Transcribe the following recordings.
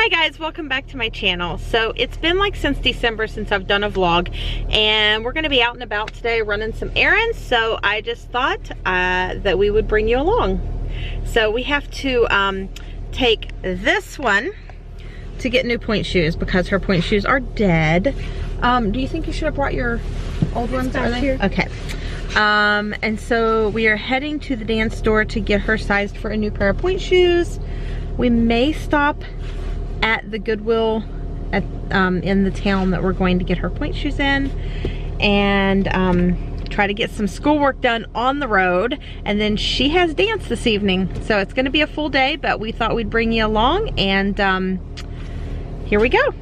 Hi guys, welcome back to my channel. So it's been like since December since I've done a vlog, and we're going to be out and about today running some errands, so I just thought that we would bring you along. So we have to take this one to get new Pointe shoes because her Pointe shoes are dead. Do you think you should have brought your old ones? Are they here? Okay. And so we are heading to the dance store to get her sized for a new pair of Pointe shoes. We may stop at the Goodwill in the town that we're going to get her Pointe shoes in, and try to get some schoolwork done on the road. And then she has dance this evening, so it's going to be a full day, but we thought we'd bring you along, and here we go.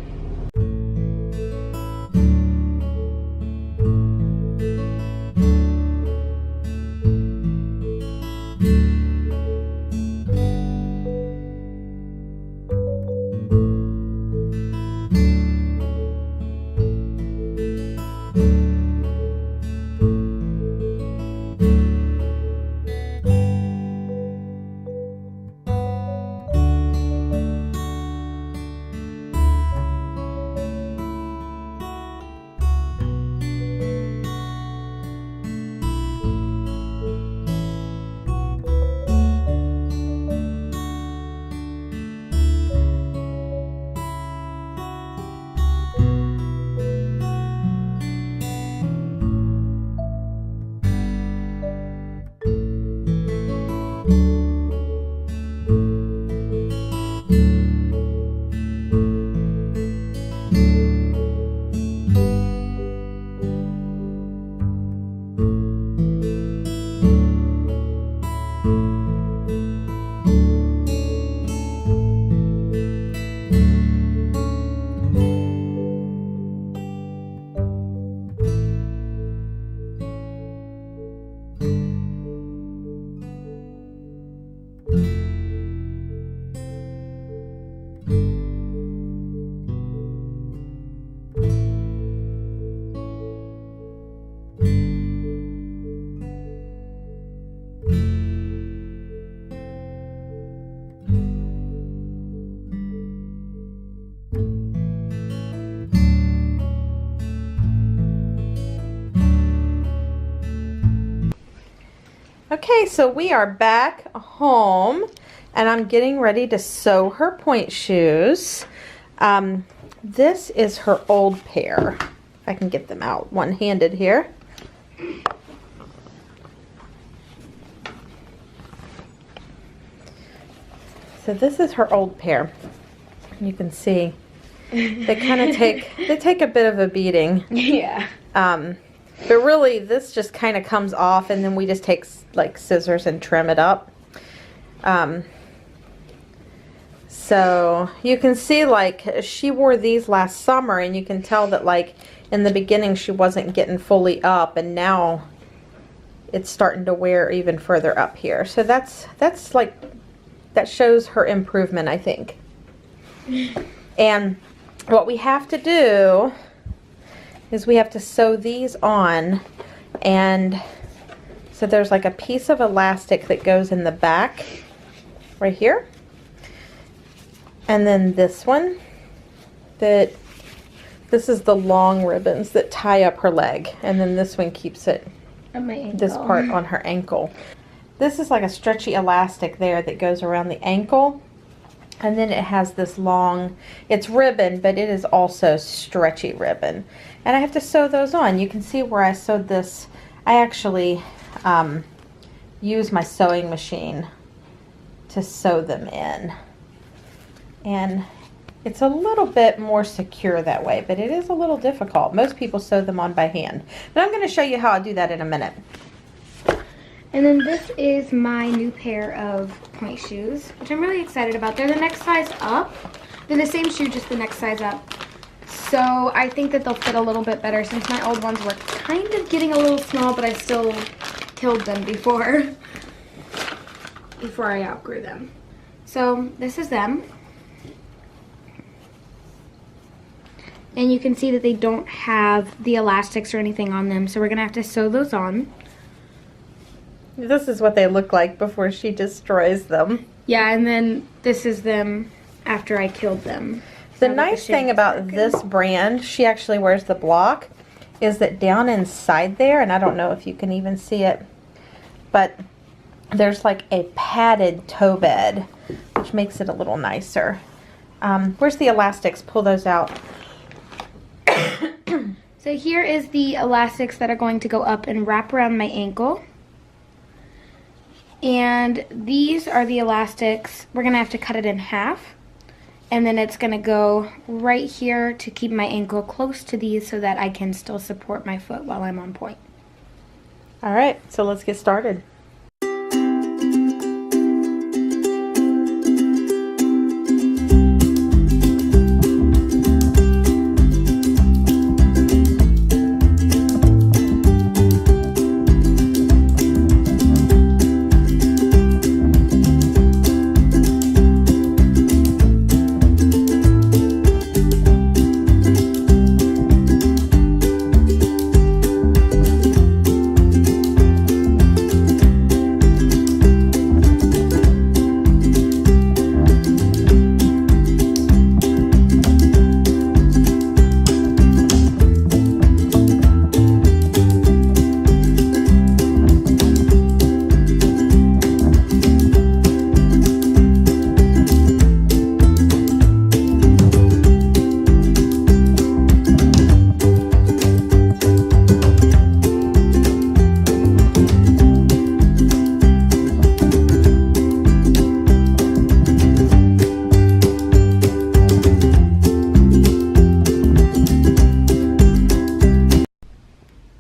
Okay, so we are back home, and I'm getting ready to sew her Pointe shoes. This is her old pair. If I can get them out one-handed here. So this is her old pair. You can see they kind of take a bit of a beating. Yeah. But really, this just kind of comes off, and then we just take like scissors and trim it up. So you can see, like, she wore these last summer, and you can tell that, like, in the beginning she wasn't getting fully up, and now it's starting to wear even further up here. So that's like, that shows her improvement, I think. And what we have to do is we have to sew these on, and so there's like a piece of elastic that goes in the back right here, and then this one, this is the long ribbons that tie up her leg, and then this one keeps it, this part on her ankle. This is like a stretchy elastic there that goes around the ankle, and then it has this long, it's ribbon, but it is also stretchy ribbon. And I have to sew those on. You can see where I sewed this. I actually use my sewing machine to sew them in. And it's a little bit more secure that way, but it is a little difficult. Most people sew them on by hand. But I'm going to show you how I do that in a minute. And then this is my new pair of Pointe shoes, which I'm really excited about. They're the next size up. They're the same shoe, just the next size up. So I think that they'll fit a little bit better since my old ones were kind of getting a little small, but I still killed them before I outgrew them. So this is them. And you can see that they don't have the elastics or anything on them, so we're gonna have to sew those on. This is what they look like before she destroys them. Yeah, and then this is them after I killed them. The nice thing about this brand, she actually wears the block, is that down inside there, and I don't know if you can even see it, but there's like a padded toe bed, which makes it a little nicer. Where's the elastics? Pull those out. So here is the elastics that are going to go up and wrap around my ankle. And these are the elastics. We're going to have to cut it in half. And then it's going to go right here to keep my ankle close to these so that I can still support my foot while I'm on point. All right, so let's get started.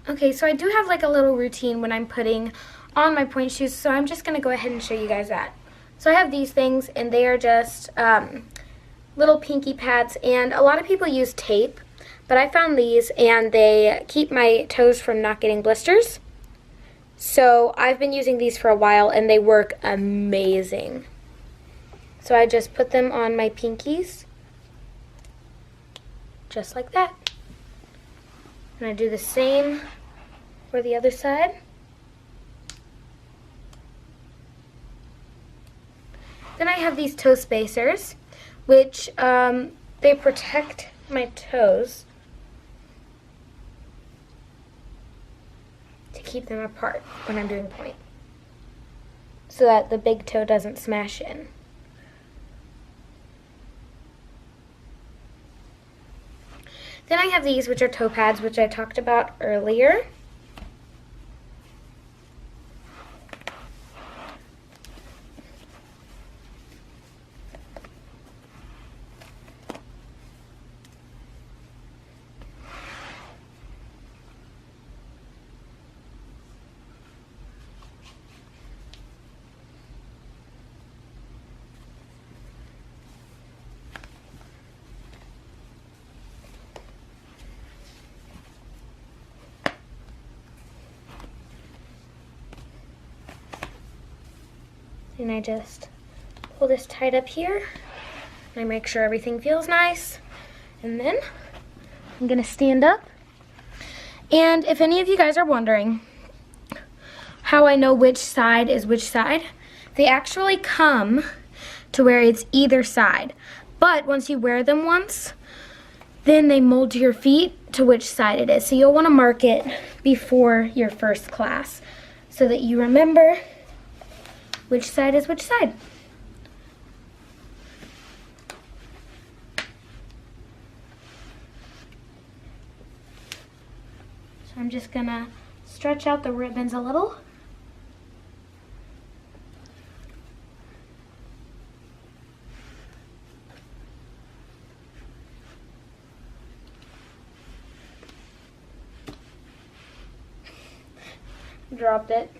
Okay, so I do have like a little routine when I'm putting on my pointe shoes, so I'm just going to go ahead and show you guys that. So I have these things, and they are just little pinky pads, and a lot of people use tape, but I found these, and they keep my toes from not getting blisters. So I've been using these for a while, and they work amazing. So I just put them on my pinkies, just like that. And I do the same for the other side. Then I have these toe spacers, which they protect my toes to keep them apart when I'm doing pointe, so that the big toe doesn't smash in. Then I have these, which are toe pads, which I talked about earlier. And I just pull this tight up here, and I make sure everything feels nice. And then I'm gonna stand up. And if any of you guys are wondering how I know which side is which side, they actually come to where it's either side. But once you wear them once, then they mold to your feet to which side it is. So you'll wanna mark it before your first class so that you remember which side is which side. So I'm just gonna stretch out the ribbons a little. Dropped it.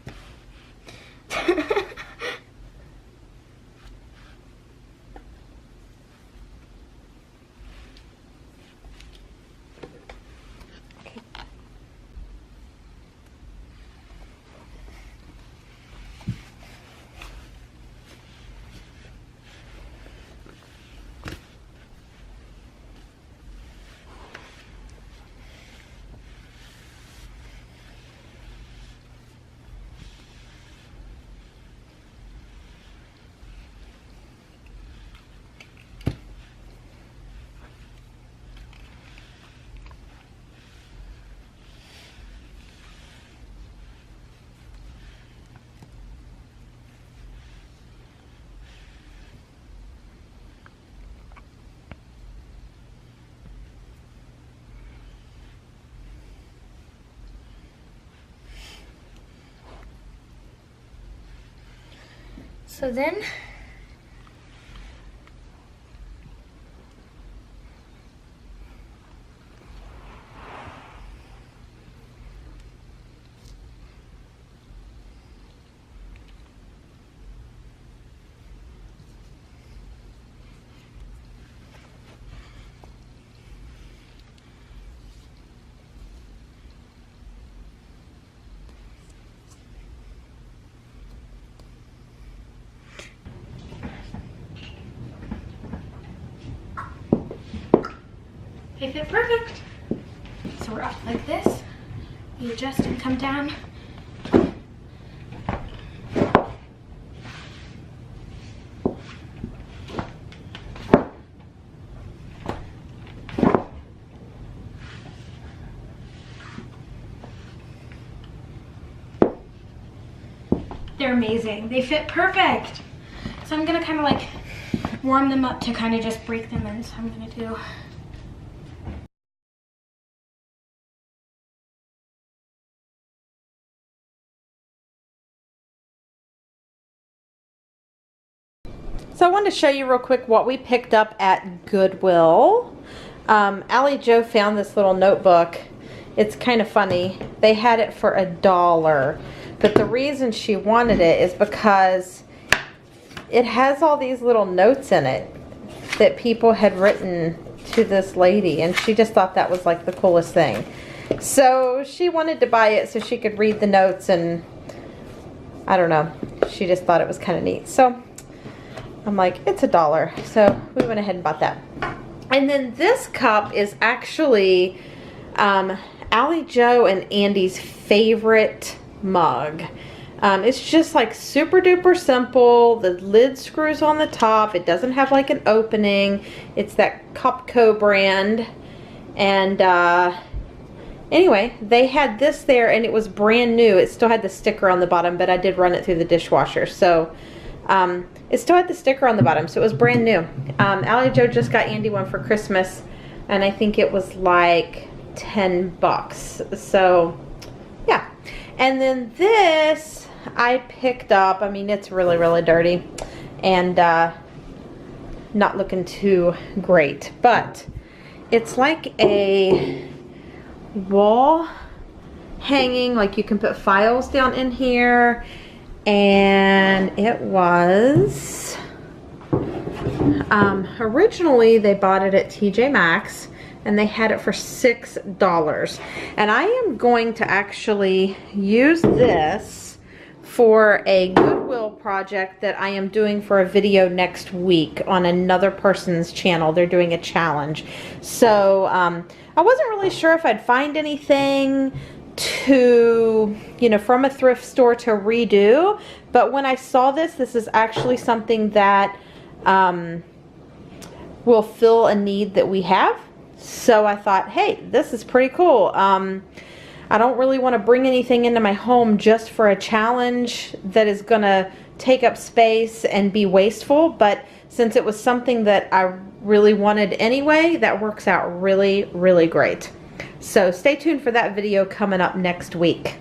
So then they fit perfect. So we're up like this. You adjust and come down. They're amazing. They fit perfect. So I'm gonna kind of like warm them up to kind of just break them in. So I'm gonna do. So I wanted to show you real quick what we picked up at Goodwill. Allie Jo found this little notebook. It's kind of funny. They had it for $1, but the reason she wanted it is because it has all these little notes in it that people had written to this lady, and she just thought that was like the coolest thing. So she wanted to buy it so she could read the notes, and I don't know, she just thought it was kind of neat. So I'm like, it's $1. So we went ahead and bought that. And then this cup is actually Allie Jo and Andy's favorite mug. It's just like super duper simple. The lid screws on the top. It doesn't have like an opening. It's that Cupco brand. And anyway, they had this there and it was brand new. It still had the sticker on the bottom, but I did run it through the dishwasher. So it still had the sticker on the bottom, so it was brand new. Allie Jo just got Andy one for Christmas, and I think it was like $10. So yeah. And then this I picked up. I mean, it's really, really dirty and not looking too great, but it's like a wall hanging, like you can put files down in here. And it was originally they bought it at TJ Maxx and they had it for $6. And I am going to actually use this for a Goodwill project that I am doing for a video next week on another person's channel. They're doing a challenge. So I wasn't really sure if I'd find anything to, you know, from a thrift store to redo, but when I saw this is actually something that will fill a need that we have. So I thought, hey, this is pretty cool. I don't really want to bring anything into my home just for a challenge that is gonna take up space and be wasteful, but since it was something that I really wanted anyway, that works out really, really great. So stay tuned for that video coming up next week.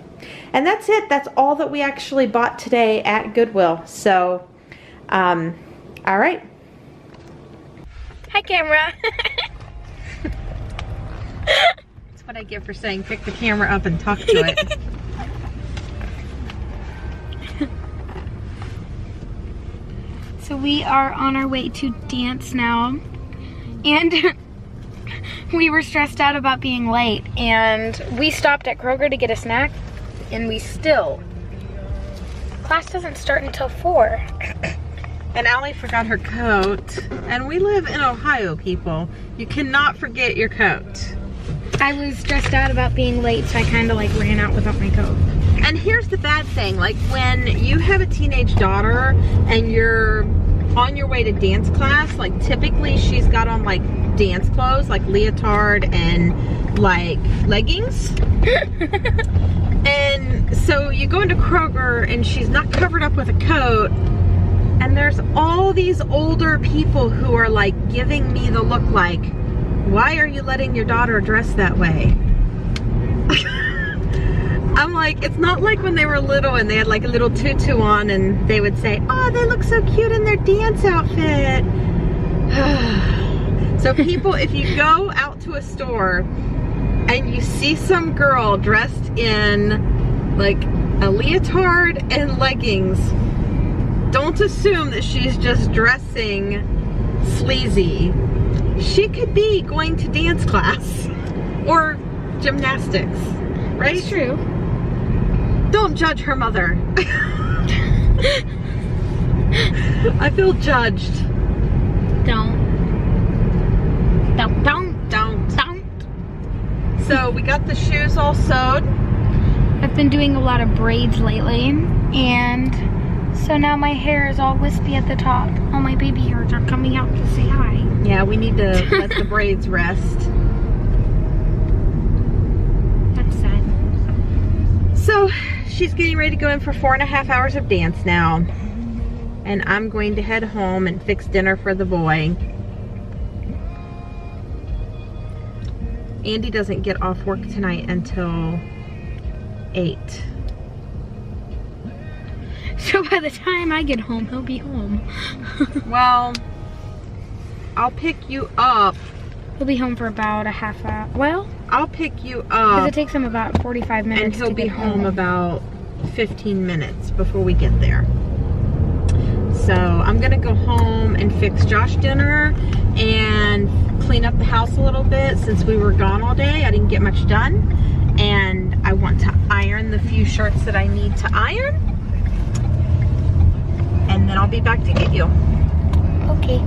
And that's it. That's all that we actually bought today at Goodwill. So, all right. Hi, camera. That's what I get for saying pick the camera up and talk to it. So we are on our way to dance now. And we were stressed out about being late, and we stopped at Kroger to get a snack, and class doesn't start until 4. And Allie forgot her coat, and we live in Ohio, people. You cannot forget your coat. I was stressed out about being late, so I kind of like ran out without my coat. And here's the bad thing, like when you have a teenage daughter and you're on your way to dance class, like typically she's got on like dance clothes, like leotard and like leggings. And so you go into Kroger and she's not covered up with a coat, and there's all these older people who are like giving me the look like, why are you letting your daughter dress that way? I'm like, it's not like when they were little and they had like a little tutu on and they would say, oh, they look so cute in their dance outfit. So people, if you go out to a store and you see some girl dressed in like a leotard and leggings, don't assume that she's just dressing sleazy. She could be going to dance class or gymnastics, right? It's true. Don't judge her mother. I feel judged. Don't. So we got the shoes all sewed. I've been doing a lot of braids lately, and so now my hair is all wispy at the top. All my baby hairs are coming out to say hi. Yeah, we need to let the braids rest. That's sad. So she's getting ready to go in for 4.5 hours of dance now. And I'm going to head home and fix dinner for the boy. Andy doesn't get off work tonight until 8. So by the time I get home, he'll be home. Well, I'll pick you up. He'll be home for about a half hour. Well, I'll pick you because up. it takes him about 45 minutes. And he'll to be get home about 15 minutes before we get there. So I'm gonna go home and fix Josh dinner and clean up the house a little bit since we were gone all day. I didn't get much done. And I want to iron the few shirts that I need to iron. And then I'll be back to get you. Okay.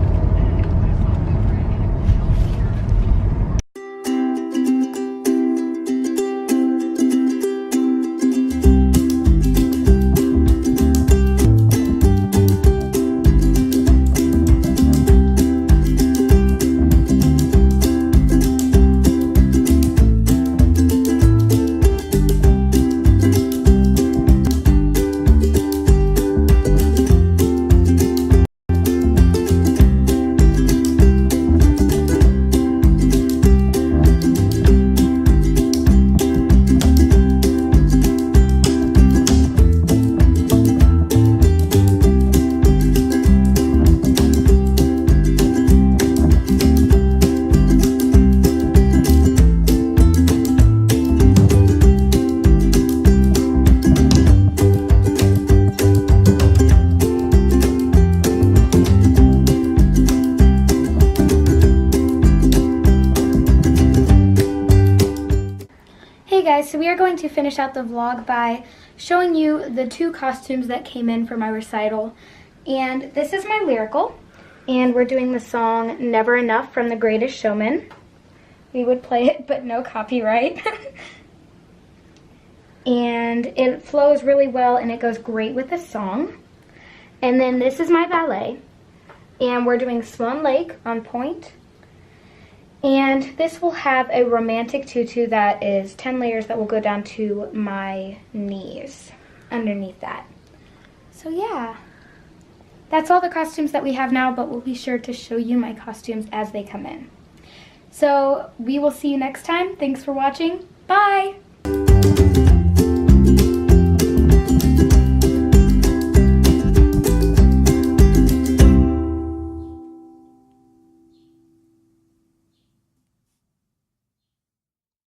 Guys, so we are going to finish out the vlog by showing you the 2 costumes that came in for my recital. And this is my lyrical, and we're doing the song Never Enough from The Greatest Showman. We would play it, but no copyright. And it flows really well and it goes great with the song. And then this is my ballet, and we're doing Swan Lake on Pointe. And this will have a romantic tutu that is 10 layers that will go down to my knees underneath that. So yeah, that's all the costumes that we have now, but we'll be sure to show you my costumes as they come in. So we will see you next time. Thanks for watching. Bye!